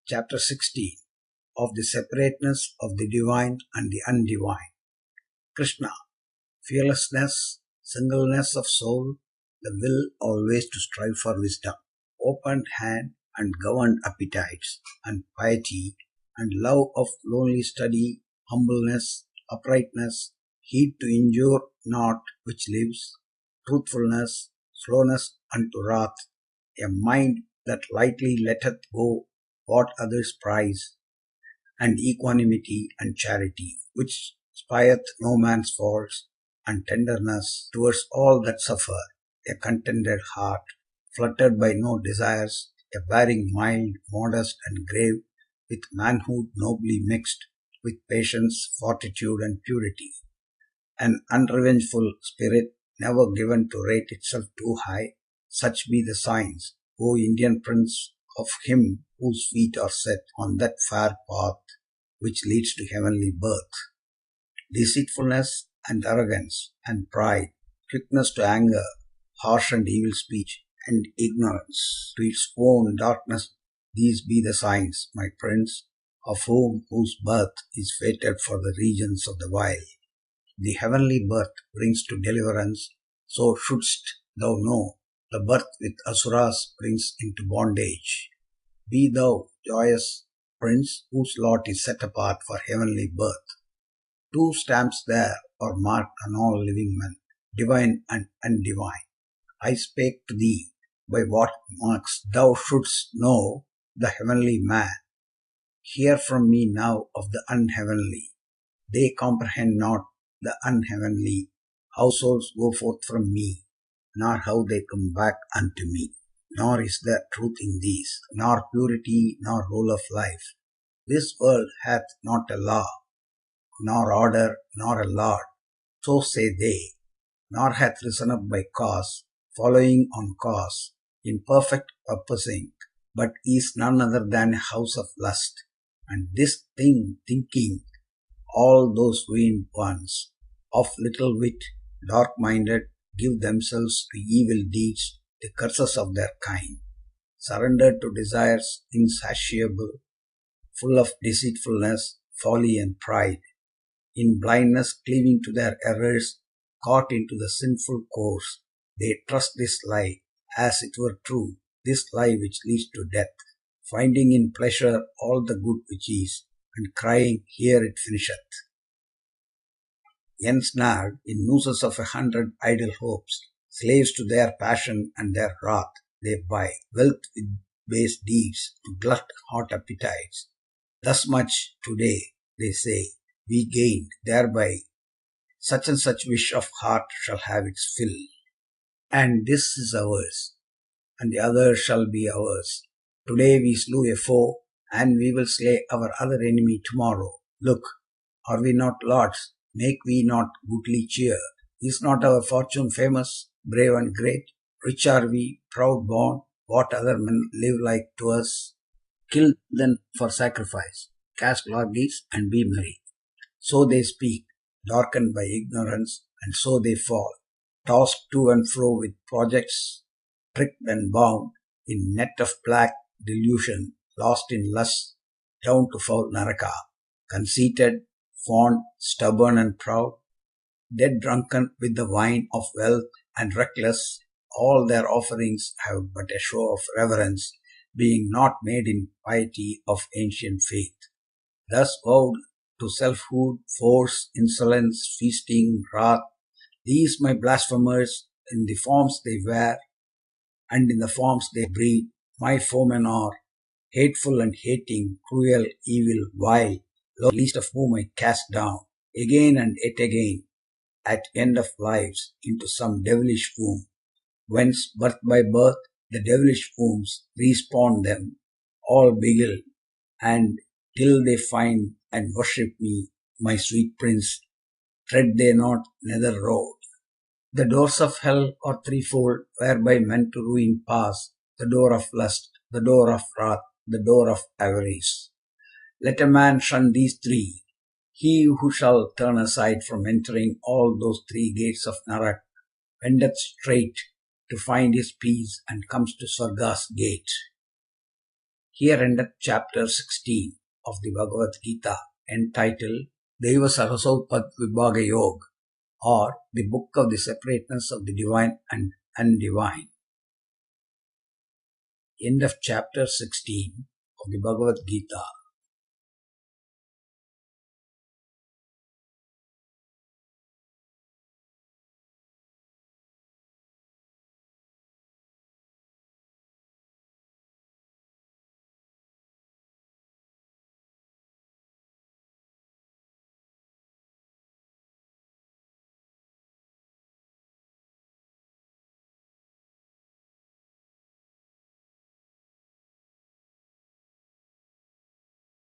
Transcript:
Chapter 16 of the Separateness of the Divine and the Undivine. Krishna, fearlessness, singleness of soul, the will always to strive for wisdom, opened hand and governed appetites, and piety, and love of lonely study, humbleness, uprightness, heed to injure not which lives, truthfulness, slowness unto wrath, a mind that lightly letteth go what others prize, and equanimity and charity, which spieth no man's faults, and tenderness towards all that suffer, a contented heart, fluttered by no desires, a bearing mild, modest, and grave, with manhood nobly mixed, with patience, fortitude, and purity, an unrevengeful spirit, never given to rate itself too high. Such be the signs, O Indian Prince, of him whose feet are set on that fair path which leads to heavenly birth. Deceitfulness and arrogance and pride, quickness to anger, harsh and evil speech, and ignorance to its own darkness, these be the signs, my prince, of whose birth is fated for the regions of the vile. The heavenly birth brings to deliverance, so shouldst thou know, the birth with asuras brings into bondage. Be thou joyous, prince, whose lot is set apart for heavenly birth. Two stamps there are marked on all living men, divine and undivine. I spake to thee, by what marks thou shouldst know the heavenly man. Hear from me now of the unheavenly. They comprehend not the unheavenly, how souls go forth from me, nor how they come back unto me. Nor is there truth in these, nor purity, nor rule of life. This world hath not a law, nor order, nor a lord, so say they, nor hath risen up by cause, following on cause, in perfect purposing, but is none other than a house of lust. And this thing thinking, all those vain ones, of little wit, dark-minded, give themselves to evil deeds, the curses of their kind, surrendered to desires insatiable, full of deceitfulness, folly, and pride, in blindness cleaving to their errors, caught into the sinful course, they trust this lie, as it were true, this lie which leads to death, finding in pleasure all the good which is, and crying, here it finisheth. Ensnared in nooses of 100 idle hopes, slaves to their passion and their wrath, they buy wealth with base deeds to glut hot appetites. Thus much today, they say, we gained thereby. Such and such wish of heart shall have its fill. And this is ours, and the other shall be ours. Today we slew a foe, and we will slay our other enemy tomorrow. Look, are we not lords? Make we not goodly cheer? Is not our fortune famous, brave and great? Rich are we, proud born, what other men live like to us? Kill then for sacrifice, cast lorgies, and be merry. So they speak, darkened by ignorance, and so they fall, tossed to and fro with projects, tricked and bound, in net of black delusion, lost in lust, down to foul Naraka, conceited, fond, stubborn, and proud, dead drunken with the wine of wealth, and reckless, all their offerings have but a show of reverence, being not made in piety of ancient faith. Thus vowed to selfhood, force, insolence, feasting, wrath, these my blasphemers, in the forms they wear, and in the forms they breed, my foemen are, hateful and hating, cruel, evil, vile, least of whom I cast down, again and yet again, at end of lives, into some devilish womb, whence, birth by birth, the devilish wombs respawn them, all beguiled, and till they find and worship me, my sweet prince, tread they not nether road. The doors of hell are threefold, whereby men to ruin pass, the door of lust, the door of wrath, the door of avarice. Let a man shun these three. He who shall turn aside from entering all those three gates of Narak, wendeth straight to find his peace, and comes to Swarga's gate. Here endeth chapter 16 of the Bhagavad Gita, entitled Deva Sahasopad Vibhaga Yog, or the Book of the Separateness of the Divine and Undivine. End of chapter 16 of the Bhagavad Gita.